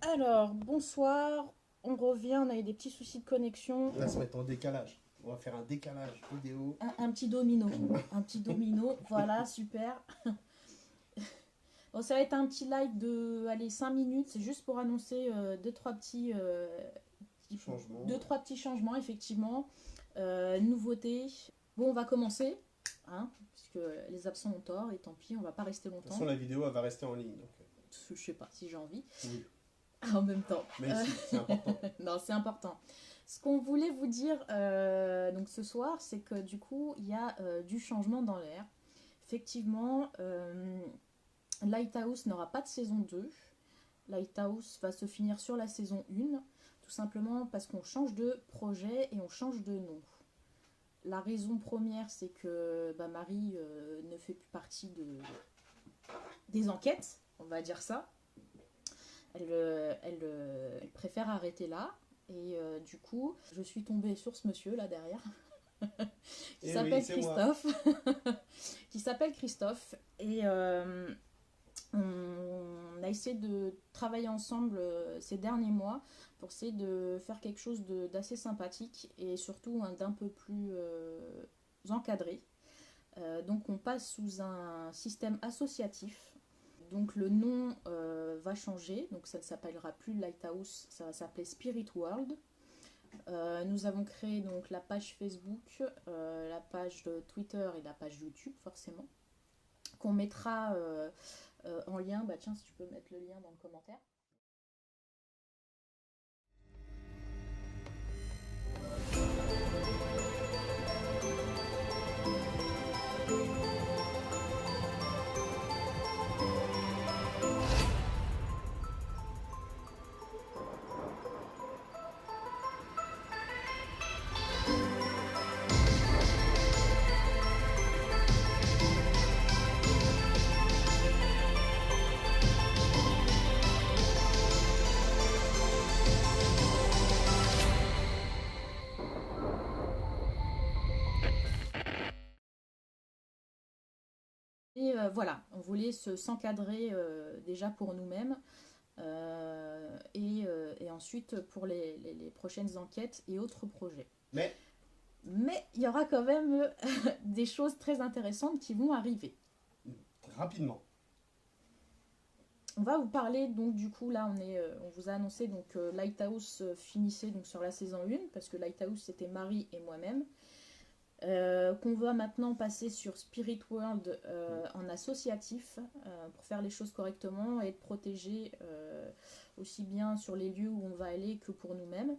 Alors, bonsoir. On revient, on a eu des petits soucis de connexion. On va se mettre en décalage. On va faire un décalage vidéo. Un petit domino. Un petit domino. Voilà, super. Bon, ça va être un petit live de allez, 5 minutes. C'est juste pour annoncer Changement. deux, trois petits changements, effectivement. Nouveautés. Bon, on va commencer. Hein, puisque les absents ont tort. Et tant pis, on va pas rester De toute longtemps. façon, la vidéo elle va rester en ligne. Donc, Je sais pas si j'ai envie. oui. En même temps. Mais si, c'est important. Non, c'est important. Ce qu'on voulait vous dire donc ce soir, c'est que du coup, il y a du changement dans l'air. Effectivement, Lighthouse n'aura pas de saison 2. Lighthouse va se finir sur la saison 1, tout simplement parce qu'on change de projet et on change de nom. La raison première, c'est que Marie ne fait plus partie des enquêtes, on va dire ça. Elle préfère arrêter là. Et du coup, je suis tombée sur ce monsieur là derrière, qui Et s'appelle oui, c'est moi. Christophe. Qui s'appelle Christophe. Et on a essayé de travailler ensemble ces derniers mois pour essayer de faire quelque chose d'assez sympathique et surtout d'un peu plus encadré. Donc on passe sous un système associatif. Donc le nom va changer, donc ça ne s'appellera plus Lighthouse, ça va s'appeler Spirit World. Nous avons créé donc la page Facebook, la page Twitter et la page YouTube forcément, qu'on mettra en lien. Bah tiens, si tu peux mettre le lien dans le commentaire. Et voilà, on voulait s'encadrer déjà pour nous-mêmes et ensuite pour les prochaines enquêtes et autres projets. Mais il y aura quand même des choses très intéressantes qui vont arriver. Rapidement. On va vous parler donc du coup là on vous a annoncé donc Lighthouse finissait donc sur la saison 1 parce que Lighthouse c'était Marie et moi-même. Qu'on va maintenant passer sur Spirit World en associatif pour faire les choses correctement et être protégé aussi bien sur les lieux où on va aller que pour nous-mêmes.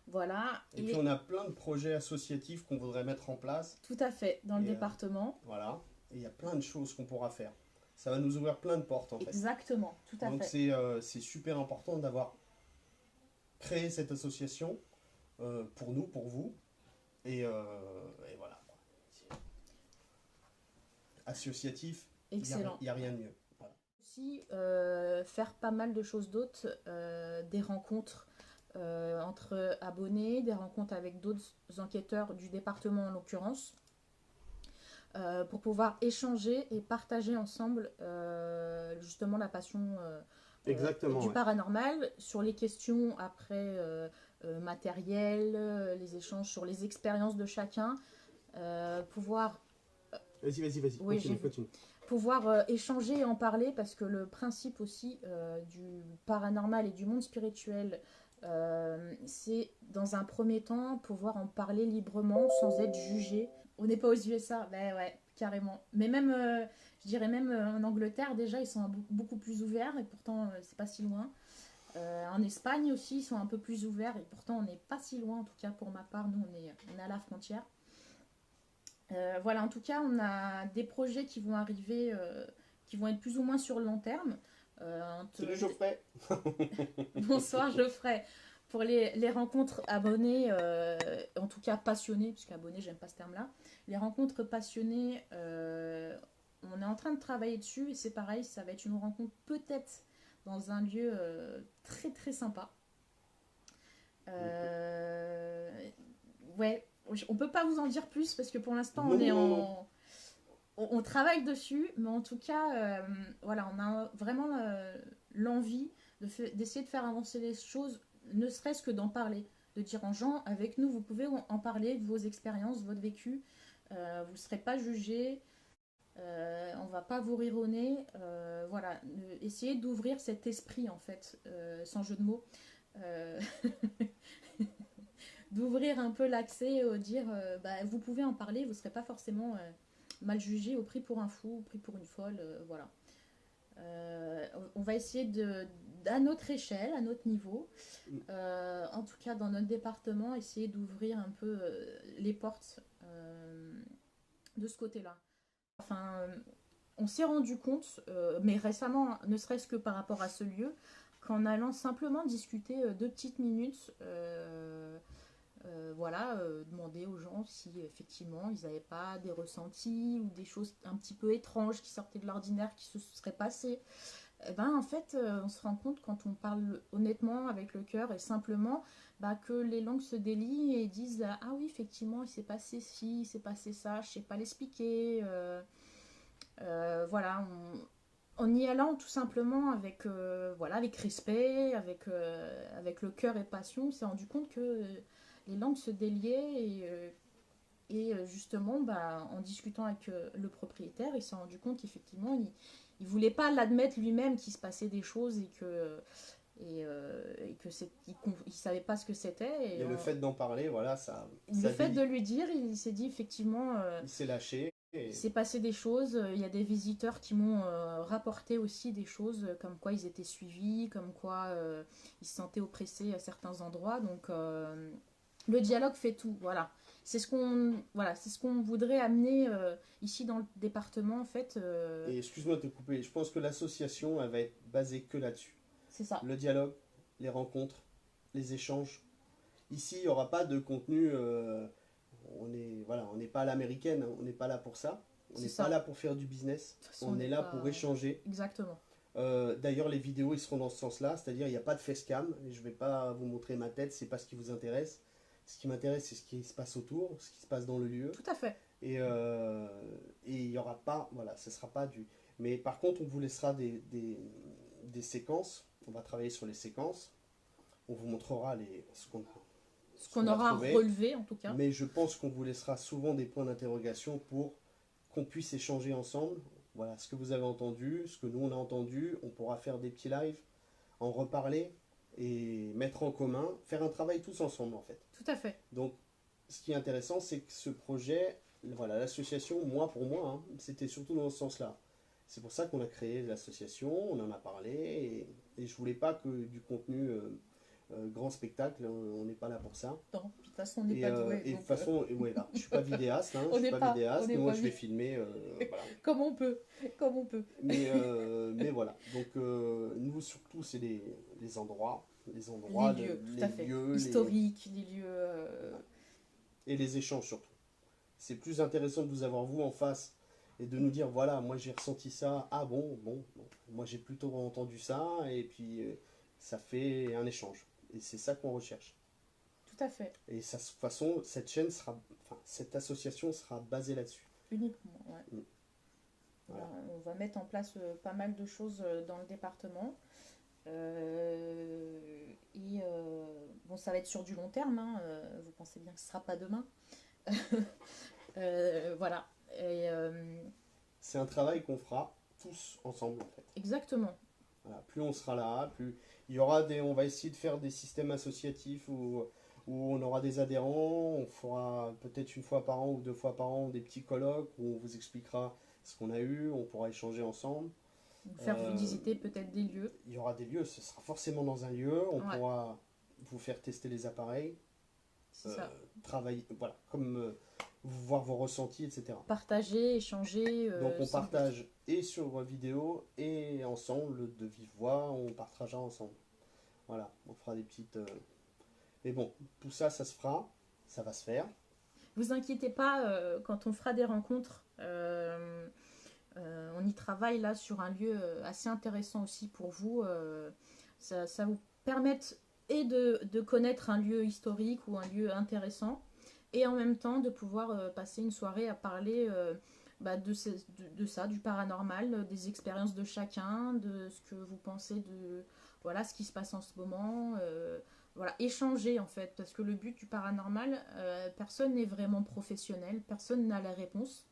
Voilà. Et puis on a plein de projets associatifs qu'on voudrait mettre en place. Tout à fait, dans le département. Voilà. Et il y a plein de choses qu'on pourra faire. Ça va nous ouvrir plein de portes en fait. Exactement, tout à Donc fait. Donc c'est super important d'avoir créé cette association pour nous, pour vous. Et voilà. Associatif, Excellent. il n'y a rien de mieux. Voilà. Aussi, faire pas mal de choses d'autres, des rencontres entre abonnés, des rencontres avec d'autres enquêteurs du département en l'occurrence, pour pouvoir échanger et partager ensemble justement la passion du paranormal, sur les questions après matérielles, les échanges sur les expériences de chacun, pouvoir... Vas-y, oui, continue. Pouvoir échanger et en parler, parce que le principe aussi du paranormal et du monde spirituel, c'est dans un premier temps pouvoir en parler librement sans être jugé. On n'est pas aux USA, ben ouais, carrément. Mais même, je dirais même en Angleterre déjà, ils sont beaucoup plus ouverts et pourtant c'est pas si loin. En Espagne aussi, ils sont un peu plus ouverts et pourtant on n'est pas si loin, en tout cas pour ma part, nous on est à la frontière. Voilà, en tout cas, on a des projets qui vont arriver, qui vont être plus ou moins sur le long terme. Salut Geoffrey. Bonsoir Geoffrey. Pour les rencontres abonnées, en tout cas passionnées, puisqu'abonné, j'aime pas ce terme-là. Les rencontres passionnées, on est en train de travailler dessus et c'est pareil, ça va être une rencontre peut-être dans un lieu très très sympa. Ouais, on peut pas vous en dire plus parce que pour l'instant on travaille dessus, mais en tout cas voilà, on a vraiment l'envie d'essayer de faire avancer les choses, ne serait-ce que d'en parler, de dire aux gens, avec nous, vous pouvez en parler de vos expériences, votre vécu, vous ne serez pas jugé, on va pas vous rire au nez, voilà, essayez d'ouvrir cet esprit en fait, sans jeu de mots, euh, d'ouvrir un peu l'accès, dire bah, vous pouvez en parler, vous ne serez pas forcément mal jugé ou pris pour un fou, ou pris pour une folle, voilà. On va essayer à notre échelle, à notre niveau, en tout cas dans notre département, essayer d'ouvrir un peu les portes de ce côté-là. Enfin, on s'est rendu compte, mais récemment, ne serait-ce que par rapport à ce lieu, qu'en allant simplement discuter 2 petites minutes, voilà, demander aux gens si effectivement ils n'avaient pas des ressentis ou des choses un petit peu étranges qui sortaient de l'ordinaire qui se seraient passées. Eh ben, en fait, on se rend compte quand on parle honnêtement, avec le cœur et simplement, bah, que les langues se délient et disent ah oui, effectivement, il s'est passé ci, il s'est passé ça, je sais pas l'expliquer. Voilà, en y allant tout simplement avec, voilà, avec respect, avec le cœur et passion, on s'est rendu compte que les langues se déliaient et justement, bah, en discutant avec le propriétaire, il s'est rendu compte qu'effectivement, il voulait pas l'admettre lui-même qu'il se passait des choses et que il savait pas ce que c'était. Mais le fait d'en parler, voilà, Le fait de lui dire, il s'est dit effectivement, il s'est lâché. il s'est passé des choses. Il y a des visiteurs qui m'ont rapporté aussi des choses, comme quoi ils étaient suivis, comme quoi ils se sentaient oppressés à certains endroits. Donc le dialogue fait tout, voilà. C'est ce qu'on voudrait amener ici dans le département, en fait. Et excuse-moi de te couper, je pense que l'association, elle va être basée que là-dessus. C'est ça, Le dialogue, les rencontres, les échanges. Ici, il n'y aura pas de contenu. Voilà, on n'est pas à l'américaine, hein, on n'est pas là pour ça. On c'est n'est ça. pas De là pour faire du business. toute façon, On est là pas... pour échanger. Exactement. D'ailleurs, les vidéos, ils seront dans ce sens-là, c'est-à-dire il n'y a pas de facecam. Je ne vais pas vous montrer ma tête, c'est pas ce qui vous intéresse. Ce qui m'intéresse, c'est ce qui se passe autour, ce qui se passe dans le lieu. Tout à fait. Et il n'y aura pas, voilà, ce sera pas du. Mais par contre, on vous laissera des séquences. On va travailler sur les séquences. On vous montrera Ce ce qu'on qu'on a aura trouvé. relevé, en tout cas. Mais je pense qu'on vous laissera souvent des points d'interrogation pour qu'on puisse échanger ensemble. Voilà, ce que vous avez entendu, ce que nous on a entendu. On pourra faire des petits lives, en reparler et mettre en commun, faire un travail tous ensemble en fait. Tout à fait. Donc, ce qui est intéressant, c'est que ce projet, voilà, l'association, moi pour moi, hein, c'était surtout dans ce sens-là. C'est pour ça qu'on a créé l'association, on en a parlé, et je voulais pas que du contenu grand spectacle, on n'est pas là pour ça. Non, de toute façon, on n'est pas doué. Et de Donc, toute façon, ouais, là, je suis pas vidéaste, hein, on je n'est suis pas pas, vidéaste, on n'est moi pas je vais vite. filmer, voilà. Comme on peut. Comme on peut. Mais voilà, donc nous surtout c'est les endroits, Les lieux, tout à fait. lieux, Historiques, les lieux. et les échanges surtout. C'est plus intéressant de vous avoir vous en face et de nous dire voilà, moi j'ai ressenti ça, ah bon, moi j'ai plutôt entendu ça, et puis ça fait un échange. Et c'est ça qu'on recherche. Tout à fait. Et ça, de toute façon, cette association sera basée là-dessus. Uniquement, ouais. Voilà. On va mettre en place pas mal de choses dans le département. Bon, ça va être sur du long terme, hein, vous pensez bien que ce ne sera pas demain. Voilà. C'est un travail qu'on fera tous ensemble en fait. Exactement. Voilà, plus on sera là, plus il y aura on va essayer de faire des systèmes associatifs où on aura des adhérents, on fera peut-être une fois par an ou 2 fois par an des petits colloques où on vous expliquera ce qu'on a eu, on pourra échanger ensemble. Faire visiter peut-être des lieux. Il y aura des lieux, ce sera forcément dans un lieu, on Ouais. pourra vous faire tester les appareils, C'est ça. travailler, voilà, comme voir vos ressentis, etc. Partager, échanger. Donc on c'est partage et sur vidéo et ensemble de vive voix, on partagera ensemble. Voilà, on fera des petites. Mais bon, tout ça, ça se fera, ça va se faire. Vous inquiétez pas, quand on fera des rencontres, on y travaille là sur un lieu assez intéressant aussi pour vous. Ça vous permettre et de connaître un lieu historique ou un lieu intéressant, et en même temps de pouvoir passer une soirée à parler bah, de ça, du paranormal, des expériences de chacun, de ce que vous pensez voilà ce qui se passe en ce moment, voilà, échanger en fait, parce que le but du paranormal, personne n'est vraiment professionnel, personne n'a la réponse.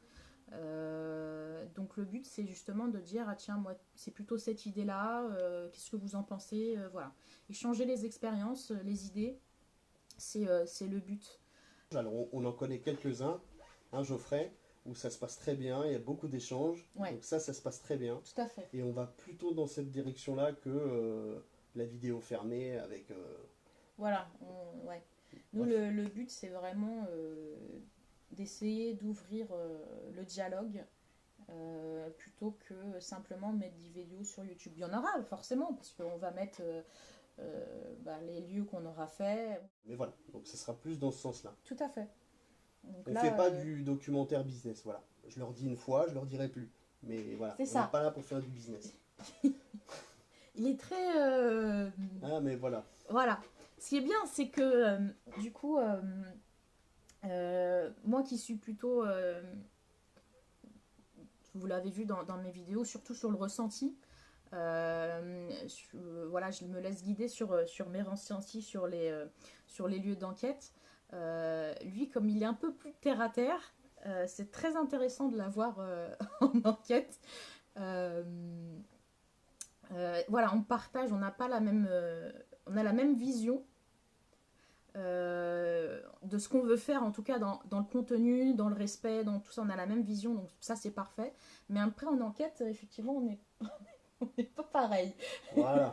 Donc le but c'est justement de dire ah tiens moi c'est plutôt cette idée là, qu'est-ce que vous en pensez, voilà, échanger les expériences, les idées, c'est le but. Alors on en connaît quelques-uns, hein, Geoffrey, où ça se passe très bien, il y a beaucoup d'échanges, Ouais. donc ça se passe très bien. Tout à fait. Et on va plutôt dans cette direction-là que la vidéo fermée avec... Voilà, ouais. Nous, bref. le but, c'est vraiment d'essayer d'ouvrir le dialogue plutôt que simplement mettre des vidéos sur YouTube. Il y en aura forcément, parce qu'on va mettre les lieux qu'on aura fait. Mais voilà, donc ce sera plus dans ce sens-là. Tout à fait. Donc On là, fait pas du documentaire business, voilà. Je leur dis une fois, je leur dirai plus. Mais voilà, c'est on ça. n'est pas là pour faire du business. Il est très... Ah mais voilà. Voilà. Ce qui est bien, c'est que du coup, moi qui suis plutôt... vous l'avez vu dans mes vidéos, surtout sur le ressenti. Voilà, je me laisse guider sur mes ressentis, sur les lieux d'enquête. Lui, comme il est un peu plus terre à terre, c'est très intéressant de l'avoir en enquête. Voilà, on partage, on n'a pas la même, on a la même vision de ce qu'on veut faire, en tout cas dans le contenu, dans le respect, dans tout ça, on a la même vision, donc ça c'est parfait. Mais après en enquête, effectivement, on n'est pas pareil. Voilà.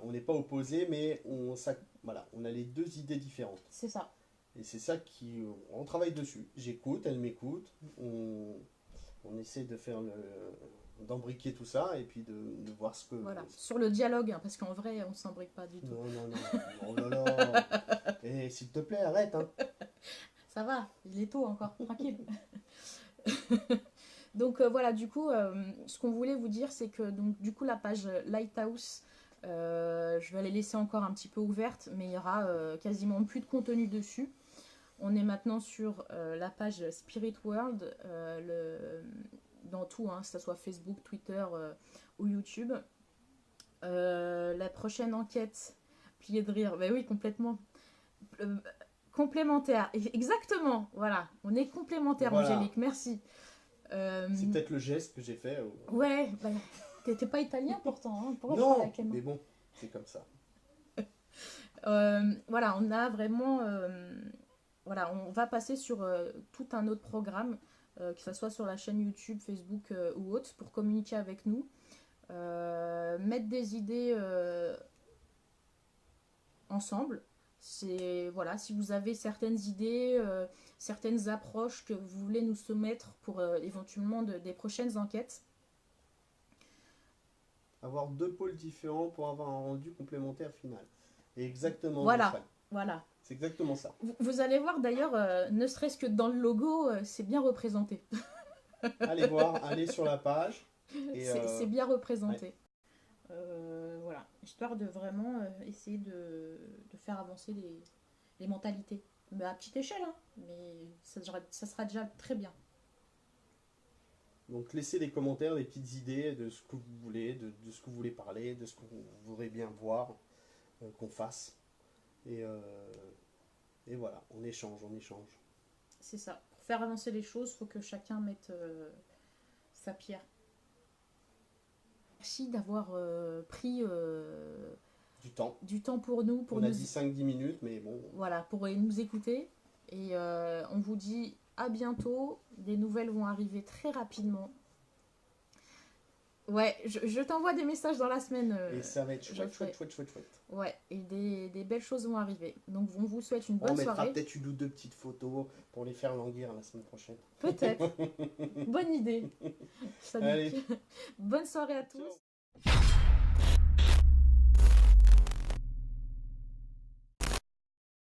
On n'est pas opposés, mais voilà, on a les deux idées différentes. C'est ça. Et c'est ça on travaille dessus. J'écoute, elle m'écoute, on essaie d'embriquer tout ça et puis de voir ce que... Voilà, sur le dialogue, hein, parce qu'en vrai, on s'embrique pas du tout. Non, non, non, oh là là. Et s'il te plaît, arrête, hein. Ça va, il est tôt encore, tranquille. Donc voilà, du coup, ce qu'on voulait vous dire, c'est que donc, du coup, la page Lighthouse, je vais la laisser encore un petit peu ouverte, mais il y aura quasiment plus de contenu dessus. On est maintenant sur la page Spirit World, dans tout, hein, que ce soit Facebook, Twitter ou YouTube. La prochaine enquête, plié de rire, ben oui, complètement. Complémentaire, exactement, voilà, on est complémentaire, voilà. Angélique, merci. C'est peut-être le geste que j'ai fait. Ouais, bah, t'étais pas italien pourtant, hein. Pourquoi non, mais bon, c'est comme ça. Voilà, on a vraiment... voilà, on va passer sur tout un autre programme, que ce soit sur la chaîne YouTube, Facebook ou autre, pour communiquer avec nous. Mettre des idées ensemble. C'est voilà, si vous avez certaines idées, certaines approches que vous voulez nous soumettre pour éventuellement des prochaines enquêtes. Avoir deux pôles différents pour avoir un rendu complémentaire final. Et exactement. Voilà, voilà. C'est exactement ça. Vous allez voir d'ailleurs, ne serait-ce que dans le logo, c'est bien représenté. Allez voir, allez sur la page. C'est bien représenté. Ouais. Voilà, histoire de vraiment essayer de faire avancer les mentalités. Mais à petite échelle, hein, mais ça sera déjà très bien. Donc laissez des commentaires, des petites idées de ce que vous voulez, de ce que vous voulez parler, de ce que vous voudrez bien voir qu'on fasse. Et voilà, on échange. C'est ça. Pour faire avancer les choses, il faut que chacun mette sa pierre. Merci d'avoir pris du temps pour nous. On a dit 5-10 minutes, mais bon. Voilà, pour nous écouter. Et on vous dit à bientôt. Des nouvelles vont arriver très rapidement. Ouais, je t'envoie des messages dans la semaine. Et ça va être chouette. Ouais, et des belles choses vont arriver. Donc on vous souhaite une bonne soirée. On mettra peut-être une ou deux petites photos pour les faire languir la semaine prochaine. Peut-être. Bonne idée. Allez. Bonne soirée à tous. Ciao.